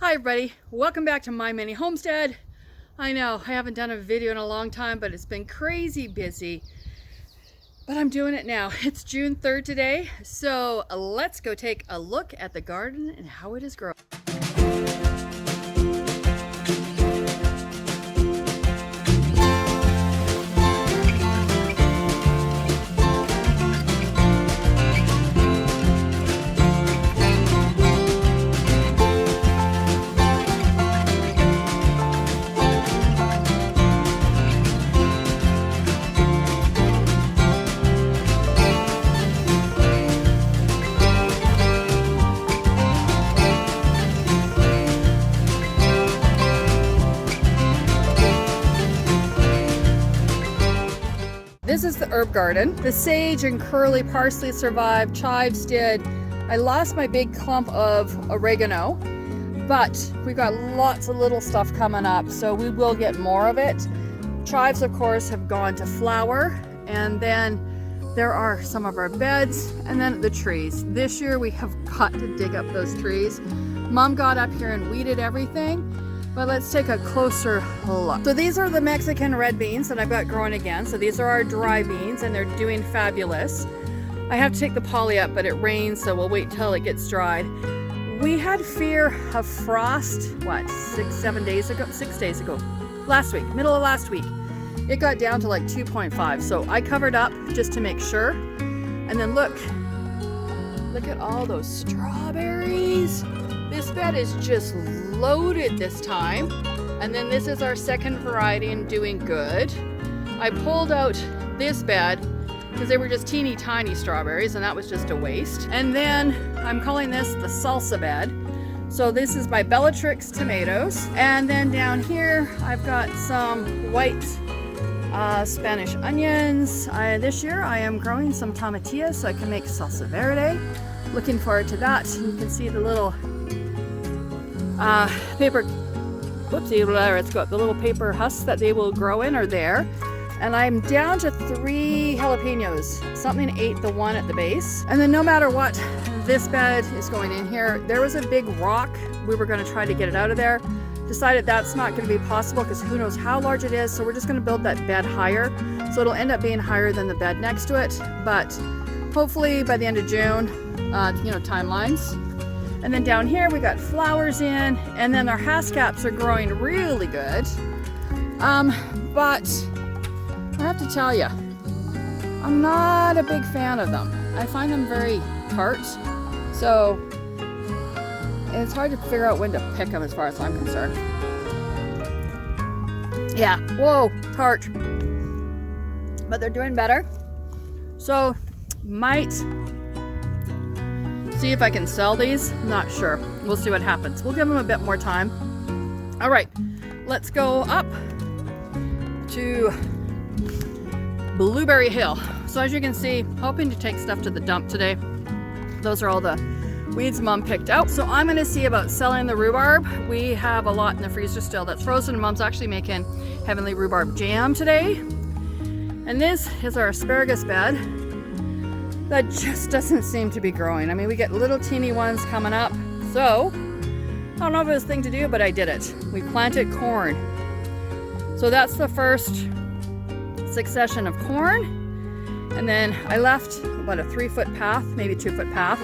Hi everybody, welcome back to My Mini Homestead. I know I haven't done a video in a long time, but it's been crazy busy. But I'm doing it now. It's June 3rd today, so let's go take a look at the garden and how it is growing. This is the herb garden. The sage and curly parsley survived, chives did. I lost my big clump of oregano, but we got lots of little stuff coming up, so we will get more of it. Chives, of course, have gone to flower, and then there are some of our beds, and then the trees. This year we have got to dig up those trees. Mom got up here and weeded everything. But let's take a closer look. So these are the Mexican red beans that I've got growing again. So these are our dry beans and they're doing fabulous. I have to take the poly up, but it rains, so we'll wait till it gets dried. We had fear of frost, what, 6 days ago? Last week, middle of last week. It got down to like 2.5. So I covered up just to make sure. And then look at all those strawberries. This bed is just loaded this time. And then this is our second variety and doing good. I pulled out this bed because they were just teeny tiny strawberries and that was just a waste. And then I'm calling this the salsa bed. So this is my Bellatrix tomatoes. And then down here, I've got some white Spanish onions. This year I am growing some tomatillas so I can make salsa verde. Looking forward to that. You can see the little paper, whoopsie, there it's got the little paper husks that they will grow in are there. And I'm down to 3 jalapenos. Something ate the one at the base. And then no matter what, this bed is going in here. There was a big rock. We were going to try to get it out of there. Decided that's not going to be possible because who knows how large it is. So we're just going to build that bed higher. So it'll end up being higher than the bed next to it. But hopefully by the end of June, timelines. And then down here we got flowers in, and then our haskaps are growing really good. But I have to tell you, I'm not a big fan of them. I find them very tart, so it's hard to figure out when to pick them as far as I'm concerned. Yeah, whoa, tart. But they're doing better. So might see if I can sell these. Not sure. We'll see what happens. We'll give them a bit more time. All right, let's go up to Blueberry Hill. So as you can see, hoping to take stuff to the dump today. Those are all the weeds Mom picked out. So I'm gonna see about selling the rhubarb. We have a lot in the freezer still that's frozen. Mom's actually making heavenly rhubarb jam today. And this is our asparagus bed. That just doesn't seem to be growing. I mean, we get little teeny ones coming up. So, I don't know if it was a thing to do, but I did it. We planted corn. So that's the first succession of corn. And then I left about a 3-foot path, maybe 2-foot path.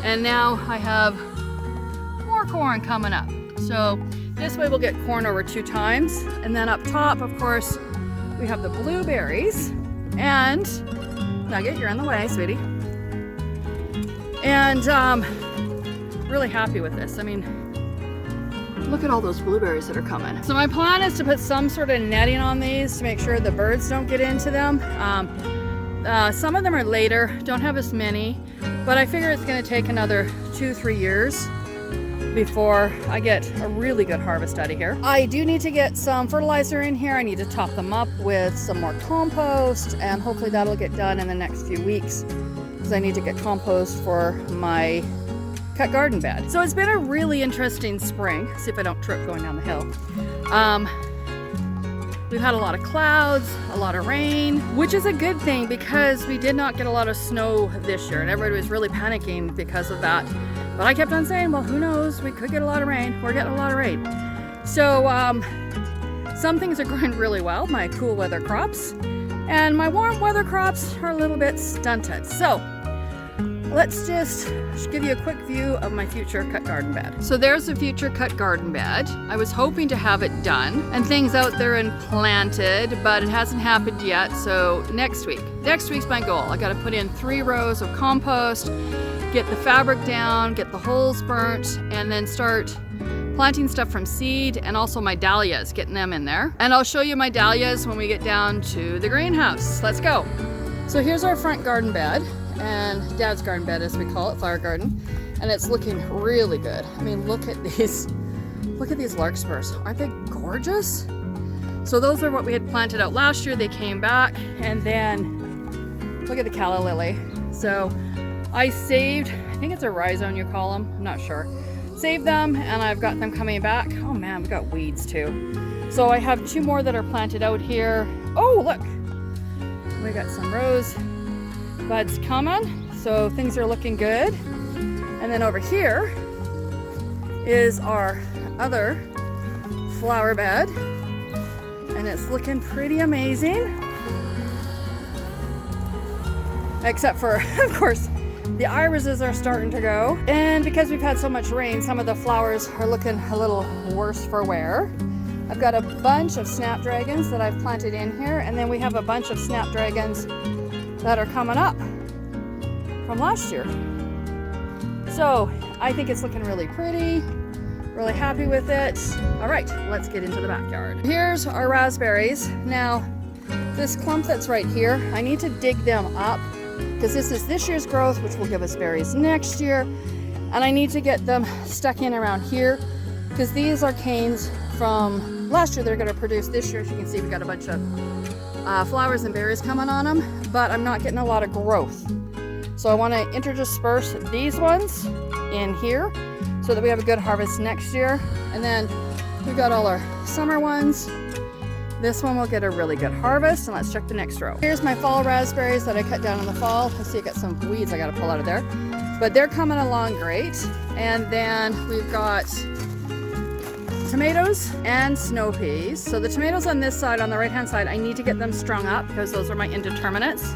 And now I have more corn coming up. So this way we'll get corn over 2 times. And then up top, of course, we have the blueberries. And Nugget, you're in the way, sweetie. And really happy with this. I mean, look at all those blueberries that are coming. So my plan is to put some sort of netting on these to make sure the birds don't get into them. Some of them are later, don't have as many, but I figure it's gonna take another 2-3 years before I get a really good harvest out of here. I do need to get some fertilizer in here. I need to top them up with some more compost, and hopefully that'll get done in the next few weeks because I need to get compost for my cut garden bed. So it's been a really interesting spring. See if I don't trip going down the hill. We've had a lot of clouds, a lot of rain, which is a good thing because we did not get a lot of snow this year and everybody was really panicking because of that. But I kept on saying, well, who knows? We could get a lot of rain. We're getting a lot of rain. So some things are going really well, my cool weather crops, and my warm weather crops are a little bit stunted. So let's just give you a quick view of my future cut garden bed. So there's the future cut garden bed. I was hoping to have it done and things out there and planted, but it hasn't happened yet. So next week's my goal. I got to put in 3 rows of compost, get the fabric down, get the holes burnt, and then start planting stuff from seed, and also my dahlias, getting them in there. And I'll show you my dahlias when we get down to the greenhouse. Let's go. So here's our front garden bed, and Dad's garden bed as we call it, flower garden. And it's looking really good. I mean, look at these larkspurs. Aren't they gorgeous? So those are what we had planted out last year. They came back, and then look at the calla lily. So I saved, I think it's a rhizome you call them, I'm not sure. Saved them, and I've got them coming back. Oh man, we've got weeds too. So I have 2 more that are planted out here. Oh, look, we got some rose buds coming. So things are looking good. And then over here is our other flower bed, and it's looking pretty amazing. Except for, of course, the irises are starting to go, and because we've had so much rain, some of the flowers are looking a little worse for wear. I've got a bunch of snapdragons that I've planted in here, and then we have a bunch of snapdragons that are coming up from last year. So I think it's looking really pretty, really happy with it. All right, let's get into the backyard. Here's our raspberries. Now, this clump that's right here, I need to dig them up, because this is this year's growth, which will give us berries next year. And I need to get them stuck in around here, because these are canes from last year. They're going to produce this year. As you can see, we got a bunch of flowers and berries coming on them, but I'm not getting a lot of growth. So I want to intersperse these ones in here so that we have a good harvest next year. And then we've got all our summer ones. This one will get a really good harvest, and let's check the next row. Here's my fall raspberries that I cut down in the fall. I see I got some weeds I got to pull out of there, but they're coming along great. And then we've got tomatoes and snow peas. So the tomatoes on this side, on the right hand side, I need to get them strung up because those are my indeterminates.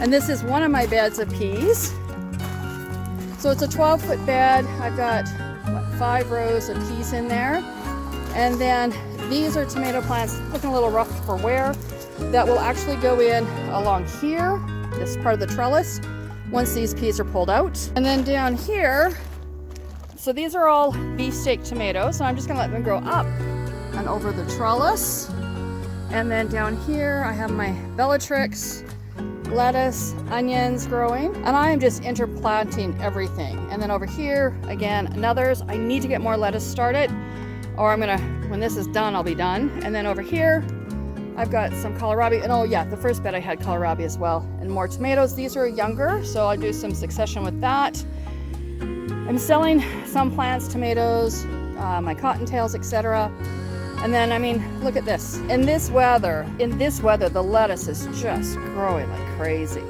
And this is one of my beds of peas. So it's a 12-foot bed. I've got 5 rows of peas in there. And then these are tomato plants looking a little rough for wear that will actually go in along here, this part of the trellis, once these peas are pulled out. And then down here, so these are all beefsteak tomatoes, so I'm just gonna let them grow up and over the trellis. And then down here, I have my Bellatrix, lettuce, onions growing, and I am just interplanting everything. And then over here, again, another's. I need to get more lettuce started, or I'm gonna, when this is done, I'll be done. And then over here, I've got some kohlrabi, and oh yeah, the first bed I had kohlrabi as well, and more tomatoes. These are younger, so I'll do some succession with that. I'm selling some plants, tomatoes, my cottontails, etc. And then, I mean, look at this. In this weather, the lettuce is just growing like crazy.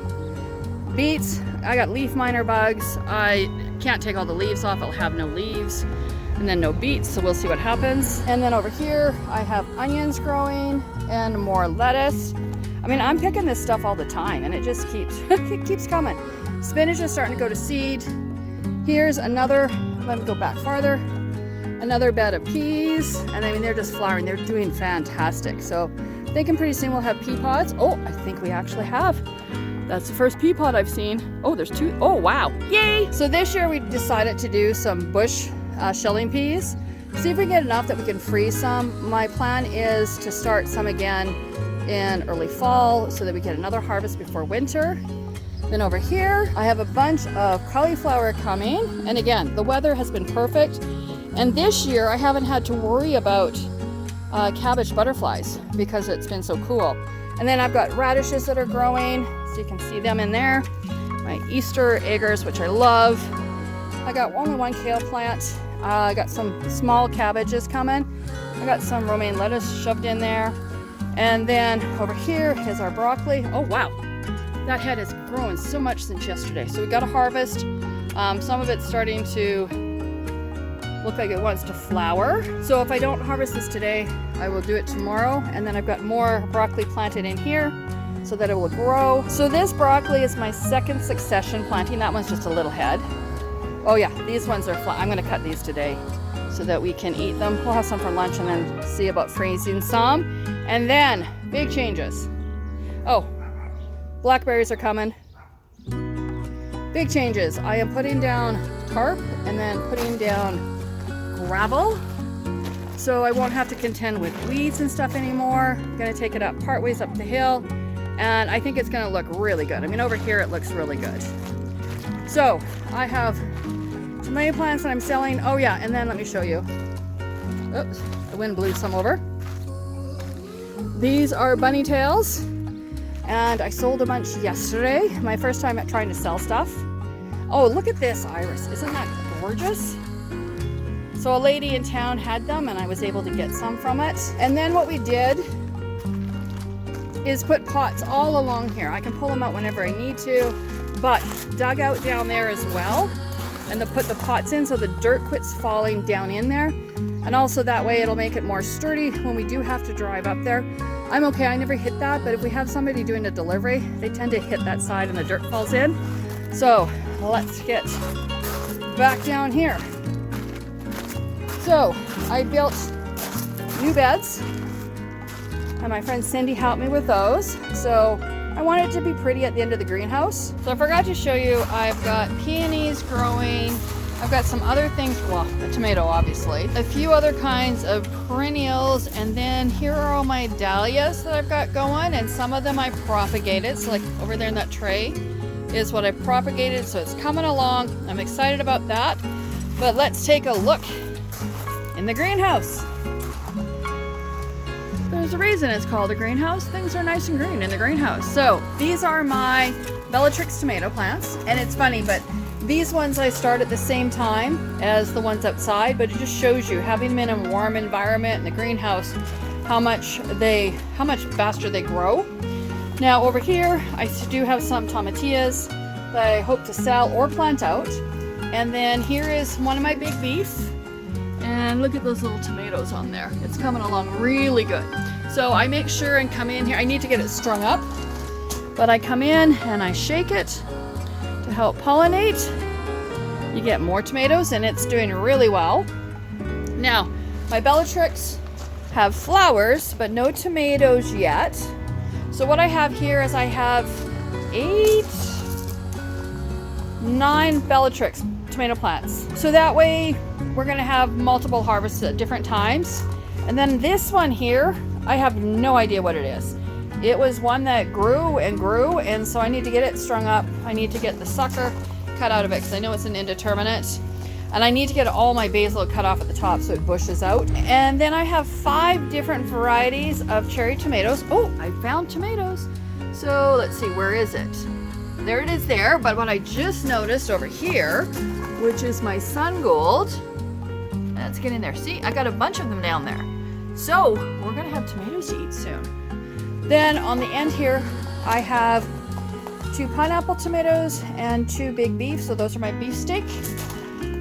Beets, I got leaf miner bugs. I can't take all the leaves off, I'll have no leaves. And then no beets, so we'll see what happens. And then over here, I have onions growing and more lettuce. I mean, I'm picking this stuff all the time, and it just keeps, it keeps coming. Spinach is starting to go to seed. Here's another, let me go back farther. Another bed of peas, and I mean, they're just flowering. They're doing fantastic. So thinking pretty soon we'll have pea pods. Oh, I think we actually have. That's the first pea pod I've seen. Oh, there's 2. Oh, wow. Yay! So this year we decided to do some bush shelling peas. See if we can get enough that we can freeze some. My plan is to start some again in early fall so that we get another harvest before winter. Then over here, I have a bunch of cauliflower coming. And again, the weather has been perfect. And this year, I haven't had to worry about cabbage butterflies because it's been so cool. And then I've got radishes that are growing, so you can see them in there. My Easter eggers, which I love. I got only 1 kale plant. I got some small cabbages coming. I got some romaine lettuce shoved in there. And then over here is our broccoli. Oh, wow. That head is growing so much since yesterday. So we got a harvest. Some of it's starting to look like it wants to flower. So if I don't harvest this today, I will do it tomorrow. And then I've got more broccoli planted in here so that it will grow. So this broccoli is my second succession planting. That one's just a little head. Oh yeah, these ones are flat. I'm gonna cut these today so that we can eat them. We'll have some for lunch and then see about freezing some. And then, big changes. Oh, blackberries are coming. Big changes. I am putting down tarp and then putting down gravel, so I won't have to contend with weeds and stuff anymore. I'm gonna take it up part ways up the hill, and I think it's gonna look really good. I mean, over here it looks really good. So I have tomato plants that I'm selling. Oh yeah, and then let me show you. Oops, the wind blew some over. These are bunny tails, and I sold a bunch yesterday. My first time at trying to sell stuff. Oh, look at this iris. Isn't that gorgeous? So a lady in town had them and I was able to get some from it. And then what we did is put pots all along here. I can pull them out whenever I need to, but dug out down there as well. And to put the pots in so the dirt quits falling down in there. And also that way it'll make it more sturdy when we do have to drive up there. I'm okay, I never hit that, but if we have somebody doing a delivery, they tend to hit that side and the dirt falls in. So let's get back down here. So I built new beds and my friend Cindy helped me with those. So I want it to be pretty at the end of the greenhouse. So I forgot to show you, I've got peonies growing. I've got some other things, well, a tomato obviously, a few other kinds of perennials, and then here are all my dahlias that I've got going, and some of them I propagated. So like over there in that tray is what I propagated, so it's coming along. I'm excited about that. But let's take a look in the greenhouse. There's a reason it's called a greenhouse. Things are nice and green in the greenhouse. So these are my Bellatrix tomato plants, and it's funny, but these ones I start at the same time as the ones outside, but it just shows you having them in a warm environment in the greenhouse, how much faster they grow. Now over here, I do have some tomatillas that I hope to sell or plant out. And then here is one of my big beef. And look at those little tomatoes on there. It's coming along really good. So I make sure and come in here. I need to get it strung up, but I come in and I shake it to help pollinate. You get more tomatoes and it's doing really well. Now, my Bellatrix have flowers, but no tomatoes yet. So what I have here is I have 9 Bellatrix tomato plants. So that way we're gonna have multiple harvests at different times. And then this one here, I have no idea what it is. It was one that grew and grew, and so I need to get it strung up. I need to get the sucker cut out of it because I know it's an indeterminate. And I need to get all my basil cut off at the top so it bushes out. And then I have 5 different varieties of cherry tomatoes. Oh, I found tomatoes. So let's see, where is it? There it is there, but what I just noticed over here, which is my sun gold, let's get in there. See, I got a bunch of them down there. So we're gonna have tomatoes to eat soon. Then on the end here, I have 2 pineapple tomatoes and 2 big beef, so those are my beefsteak.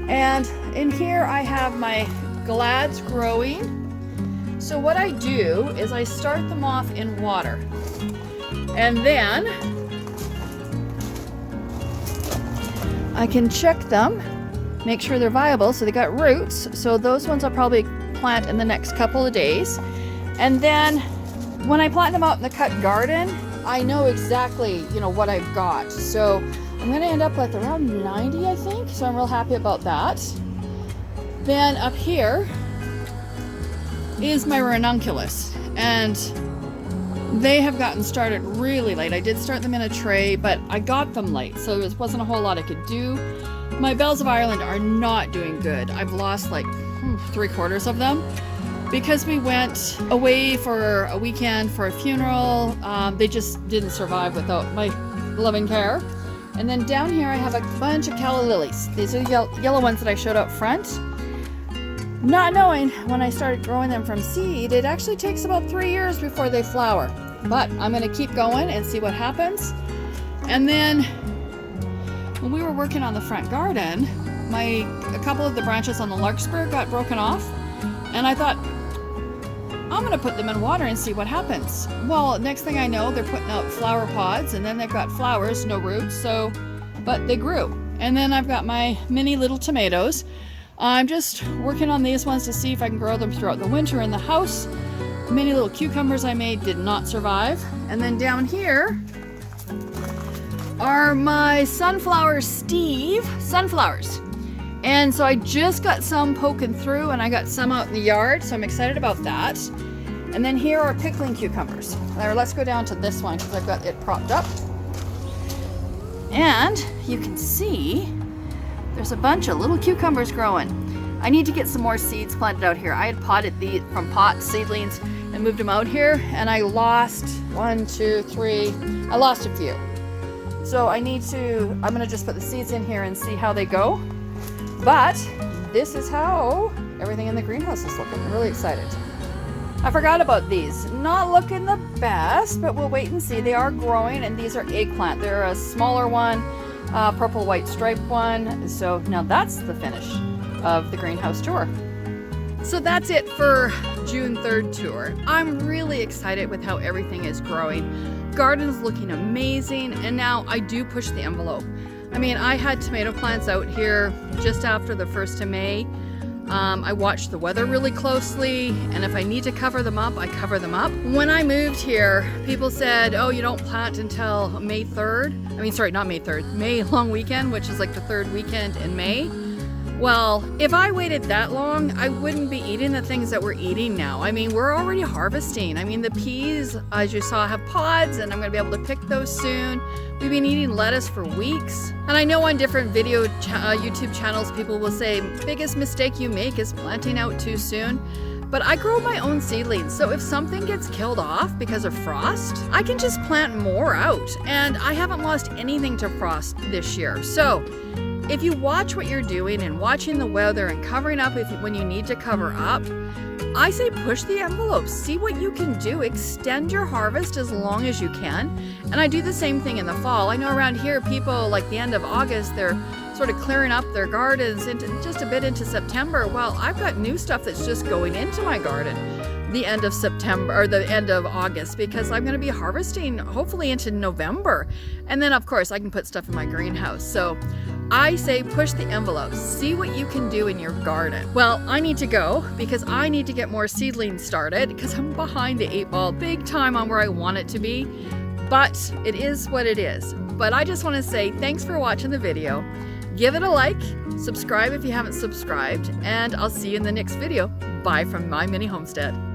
And in here I have my glads growing. So what I do is I start them off in water, and then I can check them, make sure they're viable. So they got roots, so those ones I'll probably plant in the next couple of days. And then when I plant them out in the cut garden, I know exactly, what I've got. So I'm gonna end up with around 90, I think. So I'm real happy about that. Then up here is my ranunculus, and they have gotten started really late. I did start them in a tray, but I got them late, so there wasn't a whole lot I could do. My Bells of Ireland are not doing good. I've lost like 3/4 of them because we went away for a weekend for a funeral. They just didn't survive without my loving care. And then down here I have a bunch of calla lilies. These are the yellow ones that I showed up front. Not knowing when I started growing them from seed, it actually takes about 3 years before they flower. But I'm gonna keep going and see what happens. And then when we were working on the front garden, a couple of the branches on the larkspur got broken off, and I thought, I'm gonna put them in water and see what happens. Well, next thing I know, they're putting out flower pods, and then they've got flowers, no roots, but they grew. And then I've got my mini little tomatoes. I'm just working on these ones to see if I can grow them throughout the winter in the house. Many little cucumbers I made did not survive. And then down here are my sunflowers, sunflowers. And so I just got some poking through, and I got some out in the yard, so I'm excited about that. And then here are pickling cucumbers. Now let's go down to this one because I've got it propped up. And you can see there's a bunch of little cucumbers growing. I need to get some more seeds planted out here. I had potted these from pot seedlings and moved them out here, and I lost I lost a few. So I'm gonna just put the seeds in here and see how they go. But this is how everything in the greenhouse is looking. I'm really excited. I forgot about these. Not looking the best, but we'll wait and see. They are growing, and these are eggplant. They're a smaller one, purple white striped one. So now that's the finish of the greenhouse tour. So that's it for June 3rd tour. I'm really excited with how everything is growing. Garden's looking amazing, and now I do push the envelope. I mean, I had tomato plants out here just after the 1st of May. I watch the weather really closely, and if I need to cover them up, I cover them up. When I moved here, people said, oh, you don't plant until May 3rd. I mean, sorry, not May 3rd, May long weekend, which is like the 3rd weekend in May. Well, if I waited that long, I wouldn't be eating the things that we're eating now. I mean, we're already harvesting. I mean, the peas, as you saw, have pods, and I'm gonna be able to pick those soon. We've been eating lettuce for weeks. And I know on different YouTube channels, people will say, biggest mistake you make is planting out too soon. But I grow my own seedlings, so if something gets killed off because of frost, I can just plant more out. And I haven't lost anything to frost this year. So if you watch what you're doing and watching the weather and covering up when you need to cover up, I say push the envelope, see what you can do, extend your harvest as long as you can. And I do the same thing in the fall. I know around here people, like the end of August, they're sort of clearing up their gardens into just a bit into September. Well, I've got new stuff that's just going into my garden the end of September or the end of August, because I'm going to be harvesting hopefully into November. And then of course I can put stuff in my greenhouse. So I say push the envelope, see what you can do in your garden. Well, I need to go because I need to get more seedlings started because I'm behind the 8 ball big time on where I want it to be. But it is what it is. But I just want to say thanks for watching the video. Give it a like, subscribe if you haven't subscribed, and I'll see you in the next video. Bye from my mini homestead.